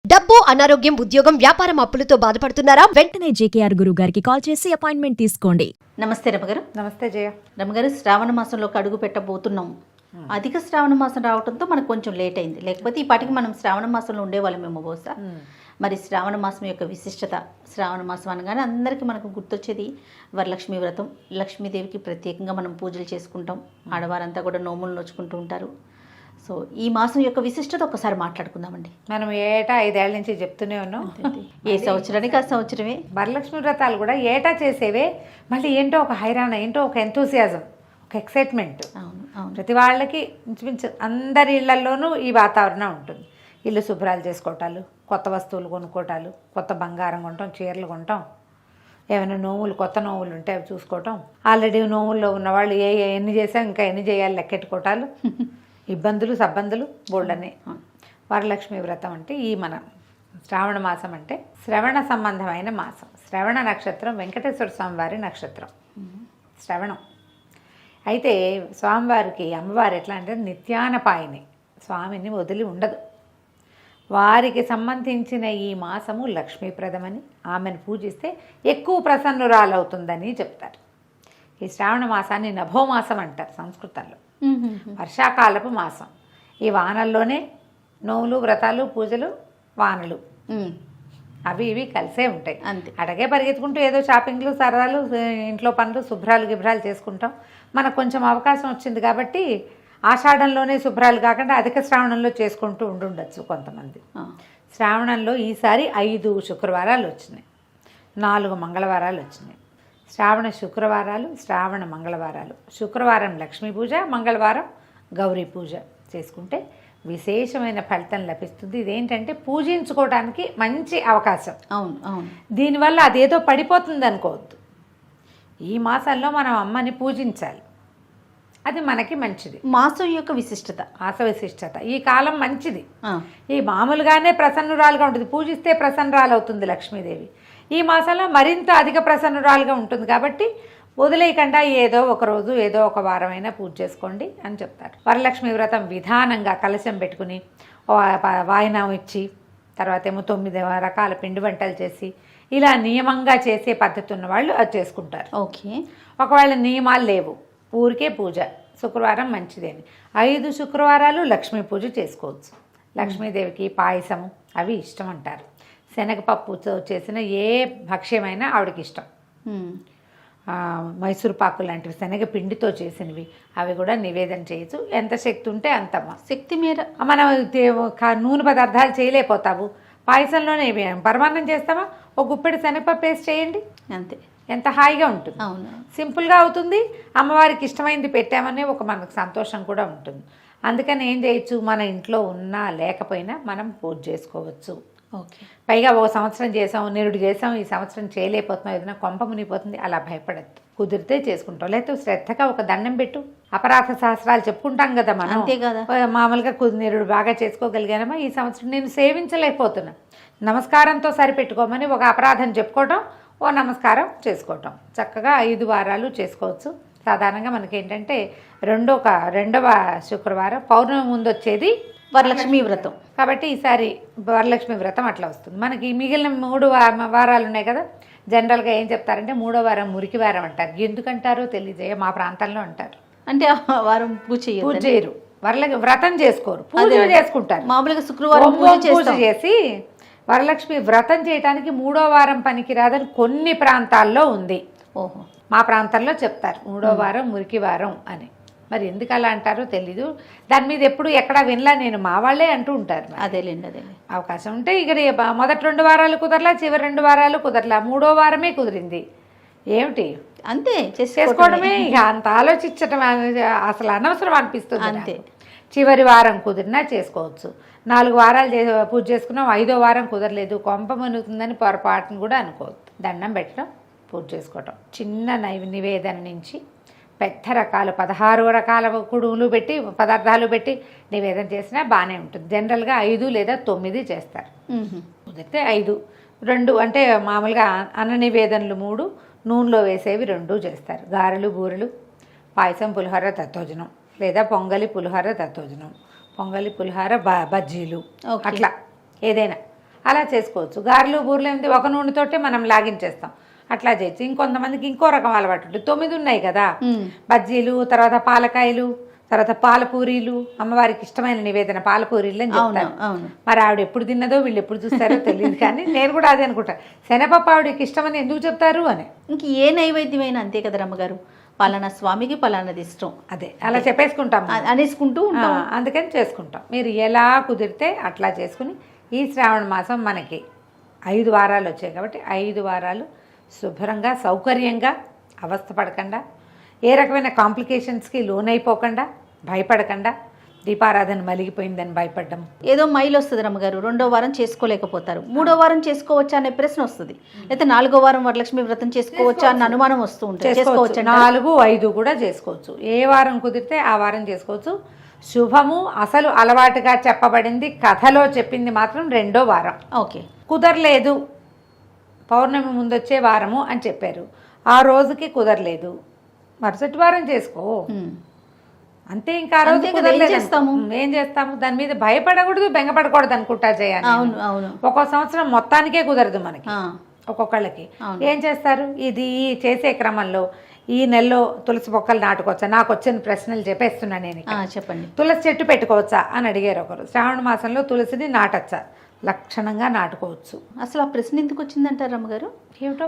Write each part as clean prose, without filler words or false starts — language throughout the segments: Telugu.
డబ్బు, అనారోగ్యం, ఉద్యోగం, వ్యాపారం అప్పులతో బాధపడుతున్నారా? వెంటనే జేకేఆర్ గురువు గారికి కాల్ చేసి అపాయింట్మెంట్ తీసుకోండి. నమస్తే రమగారు. నమస్తే జయ. రమగారు, శ్రావణ మాసంలోకి అడుగు పెట్టబోతున్నాం. అధిక శ్రావణ మాసం రావడంతో మనకు కొంచెం లేట్ అయింది, లేకపోతే ఈ పాటికి మనం శ్రావణ మాసంలో ఉండేవాళ్ళమేమో బహుశా. మరి శ్రావణ మాసం యొక్క విశిష్టత, శ్రావణ మాసం అనగానే అందరికీ మనకు గుర్తొచ్చేది వరలక్ష్మి వ్రతం. లక్ష్మీదేవికి ప్రత్యేకంగా మనం పూజలు చేసుకుంటాం, ఆడవారంతా కూడా నోములు నోచుకుంటూ ఉంటారు. సో ఈ మాసం యొక్క విశిష్టత ఒకసారి మాట్లాడుకుందామండి. మనం ఏటా 5 ఏళ్ల నుంచి చెప్తూనే ఉన్నాం. ఏ సంవత్సరానికి ఆ సంవత్సరమే వరలక్ష్మి వ్రతాలు కూడా ఏటా చేసేవే. మళ్ళీ ఏంటో ఒక హైరాణ, ఏంటో ఒక ఎంతూసియాజం, ఒక ఎక్సైట్మెంట్. అవును అవును. ప్రతి వాళ్ళకి ఇంచుమించు అందరి ఇళ్లలోనూ ఈ వాతావరణం ఉంటుంది. ఇల్లు శుభ్రాలు చేసుకోవటాలు, కొత్త వస్తువులు కొనుక్కోటాలు, కొత్త బంగారం కొంటాం, చీరలు కొంటాం, ఏమైనా నోములు, కొత్త నోములు ఉంటే అవి చూసుకోవటం, ఆల్రెడీ నోముల్లో ఉన్నవాళ్ళు ఎన్ని చేసాం ఇంకా ఎన్ని చేయాలి లెక్కెట్టుకోవటాలు, ఇబ్బందులు సబ్బందులు బోల్డనే. వరలక్ష్మి వ్రతం అంటే ఈ మన శ్రావణ మాసం అంటే శ్రవణ సంబంధమైన మాసం. శ్రవణ నక్షత్రం వెంకటేశ్వర స్వామి వారి నక్షత్రం శ్రవణం. అయితే స్వామివారికి అమ్మవారు ఎట్లా అంటే నిత్యానపాయిని, స్వామిని వదిలి ఉండదు. వారికి సంబంధించిన ఈ మాసము లక్ష్మీప్రదమని, ఆమెను పూజిస్తే ఎక్కువ ప్రసన్నురాలవుతుందని చెప్తారు. ఈ శ్రావణ మాసాన్ని నభోమాసం అంటారు సంస్కృతంలో, వర్షాకాలపు మాసం. ఈ వానల్లోనే నోములు, వ్రతాలు, పూజలు, వానలు అవి ఇవి కలిసే ఉంటాయి. అంతే. అటగే పరిగెత్తుకుంటూ ఏదో షాపింగ్లు, సరదాలు, ఇంట్లో పనులు, శుభ్రాలు గిభ్రాలు చేసుకుంటాం. మనకు కొంచెం అవకాశం వచ్చింది కాబట్టి ఆషాఢంలోనే శుభ్రాలు కాకుండా అధిక శ్రావణంలో చేసుకుంటూ ఉండుండొచ్చు కొంతమంది. శ్రావణంలో ఈసారి 5 శుక్రవారాలు వచ్చినాయి, 4 మంగళవారాలు వచ్చినాయి. శ్రావణ శుక్రవారాలు, శ్రావణ మంగళవారాలు. శుక్రవారం లక్ష్మీ పూజ, మంగళవారం గౌరీ పూజ చేసుకుంటే విశేషమైన ఫలితం లభిస్తుంది. ఇదేంటంటే పూజించుకోవడానికి మంచి అవకాశం. అవును అవును. దీనివల్ల అదేదో పడిపోతుంది అనుకోవద్దు. ఈ మాసంలో మనం అమ్మని పూజించాలి, అది మనకి మంచిది. మాసం యొక్క విశిష్టత, ఆస విశిష్టత. ఈ కాలం మంచిది. ఈ మామూలుగానే ప్రసన్నురాలుగా ఉంటుంది, పూజిస్తే ప్రసన్నురాలు అవుతుంది లక్ష్మీదేవి. ఈ మాసంలో మరింత అధిక ప్రసన్నురాలుగా ఉంటుంది కాబట్టి వదిలేయకుండా ఏదో ఒక రోజు, ఏదో ఒక వారమైనా పూజ చేసుకోండి అని చెప్తారు. వరలక్ష్మి వ్రతం విధానంగా కలశం పెట్టుకుని వాయినం ఇచ్చి, తర్వాత ఏమో 9 రకాల పిండి వంటలు చేసి, ఇలా నియమంగా చేసే పద్ధతి ఉన్న వాళ్ళు అది చేసుకుంటారు. ఓకే. ఒకవేళ నియమాలు లేవు, ఊరికే పూజ, శుక్రవారం మంచిదేని 5 శుక్రవారాలు లక్ష్మీ పూజ చేసుకోవచ్చు. లక్ష్మీదేవికి పాయసము అవి ఇష్టం అంటారు. శనగపప్పుతో చేసిన ఏ భక్ష్యమైనా ఆవిడకి ఇష్టం. మైసూరు పాకు లాంటివి శనగ పిండితో చేసినవి అవి కూడా నివేదన చేయొచ్చు. ఎంత శక్తి ఉంటే అంత శక్తి మేర. మనం నూనె పదార్థాలు చేయలేకపోతావు, పాయసంలోనే పరమాన్నం చేస్తామా, ఒక గుప్పెడు శనగపప్పు వేసి చేయండి, అంతే. ఎంత హాయిగా ఉంటుంది. అవును, సింపుల్గా అవుతుంది. అమ్మవారికి ఇష్టమైంది పెట్టామని ఒక మనకు సంతోషం కూడా ఉంటుంది. అందుకని ఏం చేయొచ్చు, మన ఇంట్లో ఉన్నా లేకపోయినా మనం పూజ చేసుకోవచ్చు. ఓకే. పైగా ఒక సంవత్సరం చేసాం, నిరుడు చేసాం, ఈ సంవత్సరం చేయలేకపోతున్నాం, ఏదైనా కొంప మునిగిపోతుంది, అలా భయపడద్దు. కుదిరితే చేసుకుంటాం, లేకపోతే శ్రద్ధగా ఒక దండం పెట్టు. అపరాధ సహస్రాలు చెప్పుకుంటాం కదా మనం, అంతే కదా. మామూలుగా నిరుడు బాగా చేసుకోగలిగానమా, ఈ సంవత్సరం నేను సేవించలేకపోతున్నా, నమస్కారంతో సరిపెట్టుకోమని ఒక అపరాధం చెప్పుకోవటం, ఓ నమస్కారం చేసుకోవటం. చక్కగా 5 వారాలు చేసుకోవచ్చు. సాధారణంగా మనకేంటంటే రెండవ శుక్రవారం పౌర్ణమి ముందు వచ్చేది వరలక్ష్మి వ్రతం కాబట్టి ఈసారి వరలక్ష్మి వ్రతం అట్లా వస్తుంది. మనకి మిగిలిన 3 వారాలు ఉన్నాయి కదా, జనరల్గా ఏం చెప్తారంటే 3వ వారం మురికి వారం అంటారు. ఎందుకంటారో తెలియజేయ, మా ప్రాంతంలో అంటారు. అంటే వారం పూజ చేయరు, వ్రతం చేసుకోరు, పూజ చేసుకుంటారు. మామూలుగా శుక్రవారం పూజ చేసి వరలక్ష్మి వ్రతం చేయడానికి 3వ వారం పనికిరాదని కొన్ని ప్రాంతాల్లో ఉంది. ఓహో. మా ప్రాంతంలో చెప్తారు 3వ వారం మురికి వారం అని. మరి ఎందుకు అలా అంటారో తెలీదు, దాని మీద ఎప్పుడు ఎక్కడా వినలా నేను, మా వాళ్ళే అంటూ ఉంటారు. అదేలేండి అదే. అవకాశం ఉంటే ఇక మొదటి 2 వారాలు కుదరలా, చివరి 2 వారాలు కుదరలా, 3వ వారమే కుదిరింది, ఏమిటి అంతే చేసుకోవడమే. ఇక అంత ఆలోచించడం అసలు అనవసరం అనిపిస్తుంది అంతే. చివరి వారం కుదిరినా చేసుకోవచ్చు. 4 వారాలు పూజ చేసుకున్నాం, 5వ వారం కుదరలేదు, కొంప మునుగుతుందని పొరపాటును కూడా అనుకోవద్దు. దండం పెట్టడం, పూజ చేసుకోవటం, చిన్న నివేదన నుంచి పెద్ద రకాలు 16 రకాల కుడుములు పెట్టి పదార్థాలు పెట్టి నివేదన చేసినా బాగానే ఉంటుంది. జనరల్గా 5 లేదా 9 చేస్తారు. కుదిరితే 5, 2 అంటే మామూలుగా అన్న నివేదనలు 3, నూనెలో వేసేవి 2 చేస్తారు. గారెలు, బూరెలు, పాయసం, పులిహోర, దత్తోజనం, లేదా పొంగలి, పులిహోర, దత్తోజనం, పొంగలి, పులిహోర, బజ్జీలు, అట్లా ఏదైనా అలా చేసుకోవచ్చు. గారెలు బూరెలు ఏంటి ఒక నూనెతోటే మనం లాగించేస్తాం, అట్లా చేయొచ్చు. ఇంకొంతమందికి ఇంకో రకం అలవాటు ఉంటుంది. 9 ఉన్నాయి కదా, బజ్జీలు, తర్వాత పాలకాయలు, తర్వాత పాలపూరీలు, అమ్మవారికి ఇష్టమైన నివేదన పాలపూరీలు అని చెప్తారు. మరి ఆవిడ ఎప్పుడు తిన్నదో వీళ్ళు ఎప్పుడు చూస్తారో తెలియదు, కానీ నేను కూడా అదే అనుకుంటా, శనగపప్పు ఆవిడకి ఇష్టమని ఎందుకు చెప్తారు అని. ఇంక ఏ నైవేద్యమైనా అంతే కదా రమ్మగారు, పలానా స్వామికి పలానాది ఇష్టం, అదే అలా చెప్పేసుకుంటాం, అనేసుకుంటూ ఉంటాం. అందుకని చేసుకుంటాం. మీరు ఎలా కుదిరితే అట్లా చేసుకుని ఈ శ్రావణ మాసం మనకి 5 వారాలు వచ్చాయి కాబట్టి 5 వారాలు శుభ్రంగా సౌకర్యంగా అవస్థ పడకుండా, ఏ రకమైన కాంప్లికేషన్స్కి లోనైపోకుండా, భయపడకుండా, దీపారాధన మలిగిపోయిందని భయపడ్డం. ఏదో మైలు వస్తుంది రమ్మగారు, 2వ వారం చేసుకోలేకపోతారు, 3వ వారం చేసుకోవచ్చా అనే ప్రశ్న వస్తుంది, లేకపోతే 4వ వారం వరలక్ష్మి వ్రతం చేసుకోవచ్చా అన్న అనుమానం వస్తూ ఉంటుంది. చేసుకోవచ్చు, 4, 5 కూడా చేసుకోవచ్చు. ఏ వారం కుదిరితే ఆ వారం చేసుకోవచ్చు. శుభము అసలు అలవాటుగా చెప్పబడింది, కథలో చెప్పింది మాత్రం 2వ వారం. ఓకే, కుదరలేదు పౌర్ణమి ముందొచ్చే వారము అని చెప్పారు, ఆ రోజుకి కుదరలేదు, మరుసటి వారం చేసుకో అంతే. ఇంకా ఆ రోజు కుదరలేదు ఏం చేస్తాము, దాని మీద భయపడకూడదు, బెంగపడకూడదు అనుకుంటా చేయాలి. అవును అవును, ఒక్కో సంవత్సరం మొత్తానికే కుదరదు మనకి, ఒక్కొక్కళ్ళకి. ఏం చేస్తారు, ఇది చేసే క్రమంలో ఈ నెలలో తులసి మొక్కలు నాటుకోవచ్చా, నాకు వచ్చిన ప్రశ్నలు చెప్పేస్తున్నా నేను. చెప్పండి. తులసి చెట్టు పెట్టుకోవచ్చా అని అడిగారు ఒకరు. శ్రావణ మాసంలో తులసిని నాటచ్చా, లక్షణంగా నాటుకోవచ్చు. అసలు ఆ ప్రశ్న ఎందుకు వచ్చిందంటారు రమ్మగారు?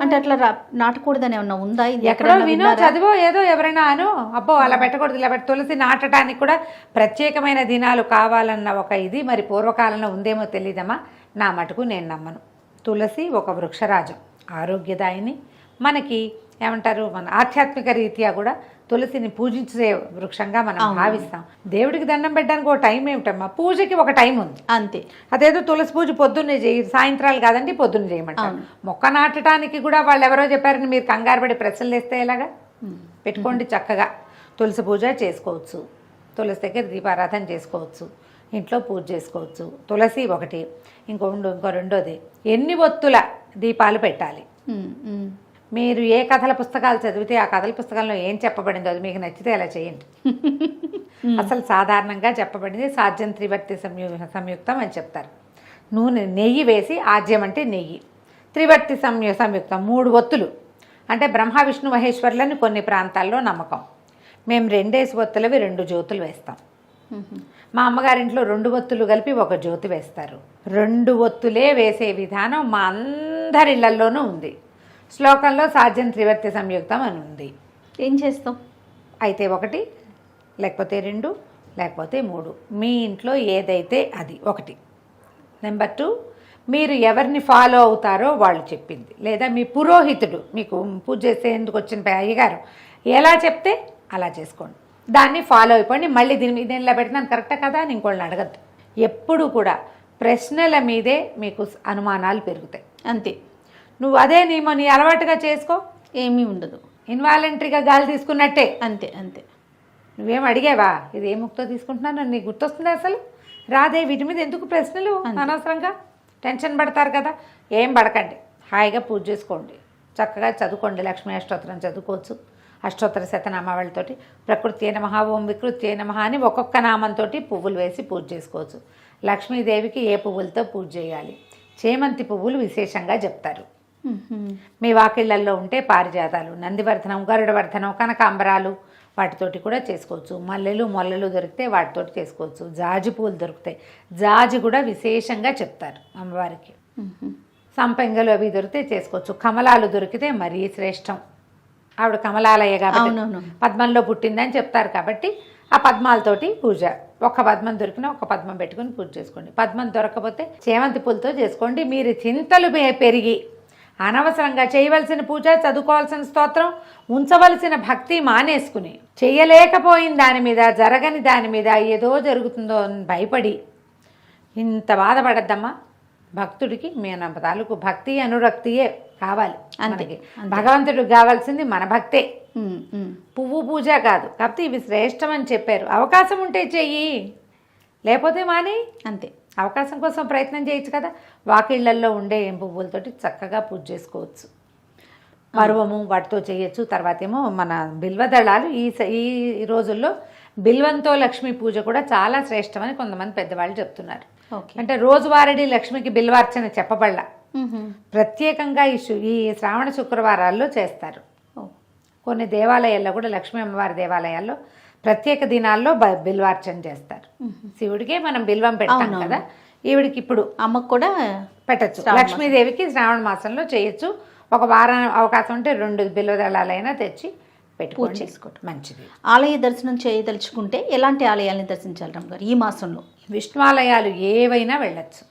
అంటే అట్లా నాటకూడదని ఏమన్నా ఉందా? ఎక్కడో వినో చదివో ఏదో ఎవరైనా అను, అబ్బో అలా పెట్టకూడదు ఇలా తులసి నాటడానికి కూడా ప్రత్యేకమైన దినాలు కావాలన్న ఒక ఇది మరి పూర్వకాలంలో ఉందేమో తెలియదమ్మా. నా మటుకు నేను నమ్మను. తులసి ఒక వృక్షరాజం, ఆరోగ్యదాయిని. మనకి ఏమంటారు, మన ఆధ్యాత్మిక రీత్యా కూడా తులసిని పూజించే వృక్షంగా మనం భావిస్తాం. దేవుడికి దండం పెట్టడానికి ఒక టైం ఏమిటమ్మా, పూజకి ఒక టైం ఉంది అంతే. అదేదో తులసి పూజ పొద్దున్నే చేయి, సాయంత్రాలు కాదండి పొద్దున్న చేయమంటారు. మొక్క నాటడానికి కూడా వాళ్ళు ఎవరో చెప్పారని మీరు కంగారు పడి ప్రశ్నలు వేస్తే ఎలాగా? పెట్టుకోండి, చక్కగా తులసి పూజ చేసుకోవచ్చు, తులసి దగ్గర దీపారాధన చేసుకోవచ్చు, ఇంట్లో పూజ చేసుకోవచ్చు. తులసి ఒకటి. ఇంకో రెండోది, ఎన్ని ఒత్తుల దీపాలు పెట్టాలి. మీరు ఏ కథల పుస్తకాలు చదివితే ఆ కథల పుస్తకంలో ఏం చెప్పబడిందో అది మీకు నచ్చితే అలా చేయండి. అసలు సాధారణంగా చెప్పబడింది సాధ్యం త్రివర్తి సంయుక్తం అని చెప్తారు. నెయ్యి వేసి, ఆజ్యం అంటే నెయ్యి, త్రివర్తి సంయుక్తం 3 ఒత్తులు అంటే బ్రహ్మ విష్ణు మహేశ్వరులని కొన్ని ప్రాంతాల్లో నమ్మకం. మేము 2 ఒత్తులవి 2 జ్యోతులు వేస్తాం. మా అమ్మగారింట్లో 2 ఒత్తులు కలిపి 1 జ్యోతి వేస్తారు. 2 ఒత్తులే వేసే విధానం మా అందరి ఇళ్లలోనూ ఉంది. శ్లోకంలో సాధ్యం త్రివర్తి సంయుక్తం అని ఉంది. ఏం చేస్తాం అయితే 1, లేకపోతే 2, లేకపోతే 3, మీ ఇంట్లో ఏదైతే అది 1. నెంబర్ 2, మీరు ఎవరిని ఫాలో అవుతారో వాళ్ళు చెప్పింది, లేదా మీ పురోహితుడు మీకు పూజ చేసేందుకు వచ్చిన అయ్యగారు ఎలా చెప్తే అలా చేసుకోండి, దాన్ని ఫాలో అయిపోండి. మళ్ళీ దీని మీద ఇలా పెడుతున్నాను కరెక్టా కదా అని ఇంకోళ్ళని అడగద్దు. ఎప్పుడు కూడా ప్రశ్నల మీదే మీకు అనుమానాలు పెరుగుతాయి. అంతే. నువ్వు అదే నీ అలవాటుగా చేసుకో, ఏమీ ఉండదు, ఇన్వాలంటరీగా గాలి తీసుకున్నట్టే. అంతే అంతే. నువ్వేం అడిగావా ఇది ఏ ముక్తో తీసుకుంటున్నాను నీకు గుర్తొస్తుంది? అసలు రాదే. వీటి మీద ఎందుకు ప్రశ్నలు? అనవసరంగా టెన్షన్ పడతారు కదా. ఏం పడకండి, హాయిగా పూజ చేసుకోండి, చక్కగా చదువుకోండి. లక్ష్మీ అష్టోత్తరం చదువుకోవచ్చు, అష్టోత్తర శతనామావళితోటి ప్రకృత్యే నమః, ఓం వికృత్యే నమః అని ఒక్కొక్క నామంతో పువ్వులు వేసి పూజ చేసుకోవచ్చు. లక్ష్మీదేవికి ఏ పువ్వులతో పూజ చేయాలి? చేమంతి పువ్వులు విశేషంగా చెప్తారు. మీ వాకిళ్లల్లో ఉంటే పారిజాతాలు, నందివర్ధనం, గరుడవర్ధనం, కనకాంబరాలు వాటితోటి కూడా చేసుకోవచ్చు. మల్లెలు, మొల్లలు దొరికితే వాటితోటి చేసుకోవచ్చు. జాజి పూలు దొరుకుతాయి, జాజి కూడా విశేషంగా చెప్తారు అమ్మవారికి. సంపెంగలు అవి దొరికితే చేసుకోవచ్చు. కమలాలు దొరికితే మరీ శ్రేష్టం. ఆవిడ కమలాలయ్య కాబట్టి పద్మంలో పుట్టిందని చెప్తారు కాబట్టి ఆ పద్మాలతోటి పూజ. ఒక పద్మం దొరికినా ఒక పద్మం పెట్టుకుని పూజ చేసుకోండి. పద్మం దొరకకపోతే చేమంతి పూలతో చేసుకోండి. మీరు చింతలు పెరిగి అనవసరంగా చేయవలసిన పూజ, చదువుకోవాల్సిన స్తోత్రం, ఉంచవలసిన భక్తి మానేసుకుని చెయ్యలేకపోయిన దాని మీద, జరగని దాని మీద ఏదో జరుగుతుందో అని భయపడి ఇంత బాధపడద్దమ్మా. భక్తుడికి మన తాలూకు భక్తి అనురక్తియే కావాలి. అందుకే భగవంతుడికి కావాల్సింది మన భక్తే, పువ్వు పూజ కాదు. కాబట్టి ఇవి శ్రేష్టం అని చెప్పారు. అవకాశం ఉంటే చెయ్యి, లేకపోతే మాని. అంతే. అవకాశం కోసం ప్రయత్నం చేయొచ్చు కదా. వాకిళ్లల్లో ఉండే పువ్వులతోటి చక్కగా పూజ చేసుకోవచ్చు. పర్వము వాటితో చేయొచ్చు. తర్వాత ఏమో మన బిల్వదళాలు. ఈ రోజుల్లో బిల్వంతో లక్ష్మీ పూజ కూడా చాలా శ్రేష్టమని కొంతమంది పెద్దవాళ్ళు చెప్తున్నారు. ఓకే. అంటే రోజువారీ లక్ష్మికి బిల్వార్చన చెప్పబడలా, మ్మ్. ప్రత్యేకంగా ఈ శ్రావణ శుక్రవారాల్లో చేస్తారు. ఓ. కొన్ని దేవాలయాల్లో కూడా లక్ష్మీ అమ్మవారి దేవాలయాల్లో ప్రత్యేక దినాల్లో బిల్వార్చన చేస్తారు. శివుడికే మనం బిల్వం పెడతాం అవునవును. కదా, ఈవిడికి ఇప్పుడు అమ్మకు కూడా పెట్టచ్చు. శ్రావణ లక్ష్మీదేవికి శ్రావణ మాసంలో చేయొచ్చు. ఒక వారం అవకాశం ఉంటే 2 బిల్వదళాలైనా తెచ్చి పూజ పెట్టుకోండి, చేసుకోవటం. మంచిది. ఆలయ దర్శనం చేయదలుచుకుంటే ఎలాంటి ఆలయాల్ని దర్శించాలి రమ్మగారు ఈ మాసంలో? విష్ణువాలయాలు ఏవైనా వెళ్ళచ్చు,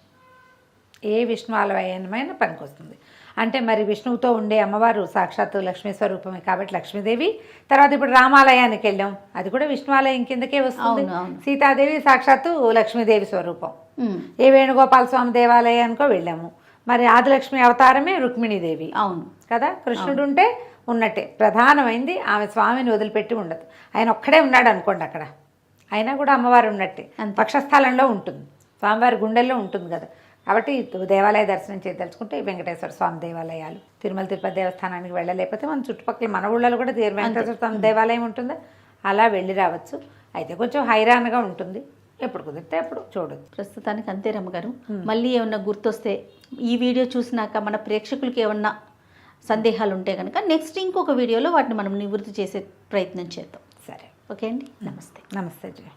ఏ విష్ణువాలయమైనా పనికొస్తుంది. అంటే మరి విష్ణువుతో ఉండే అమ్మవారు సాక్షాత్తు లక్ష్మీ స్వరూపమే కాబట్టి లక్ష్మీదేవి. తర్వాత ఇప్పుడు రామాలయానికి వెళ్ళాం, అది కూడా విష్ణువాలయం కిందకే వస్తుంది. అవును, అవును. సీతాదేవి సాక్షాత్తు లక్ష్మీదేవి స్వరూపం. మ్మ్. ఏ వేణుగోపాల స్వామి దేవాలయానికో వెళ్ళాము, మరి ఆదిలక్ష్మి అవతారమే రుక్మిణీదేవి అవును కదా. కృష్ణుడు ఉంటే ఉన్నట్టే, ప్రధానమైంది ఆమె స్వామిని వదిలిపెట్టి ఉండదు. ఆయన ఒక్కడే ఉన్నాడు అనుకోండి అక్కడ, అయినా కూడా అమ్మవారు ఉన్నట్టే, అంతే. పక్షస్థలంలో ఉంటుంది, స్వామివారి గుండెల్లో ఉంటుంది కదా. కాబట్టి దేవాలయ దర్శనం చేయదలుచుకుంటే వెంకటేశ్వర స్వామి దేవాలయాలు, తిరుమల తిరుపతి దేవస్థానానికి వెళ్ళలేకపోతే మన చుట్టుపక్కల మన ఊళ్ళలో కూడా వెంకటేశ్వర స్వామి దేవాలయం ఉంటుందా, అలా వెళ్ళి రావచ్చు. అయితే కొంచెం హైరాన్గా ఉంటుంది, ఎప్పుడు కుదిరితే అప్పుడు చూడొచ్చు. ప్రస్తుతానికి అంతే రమ్మగారు. మళ్ళీ ఏమన్నా గుర్తొస్తే ఈ వీడియో చూసినాక మన ప్రేక్షకులకి ఏమన్నా సందేహాలు ఉంటే కనుక నెక్స్ట్ ఇంకొక వీడియోలో వాటిని మనం నివృత్తి చేసే ప్రయత్నం చేద్దాం. సరే, ఓకే అండి, నమస్తే. నమస్తే జయ.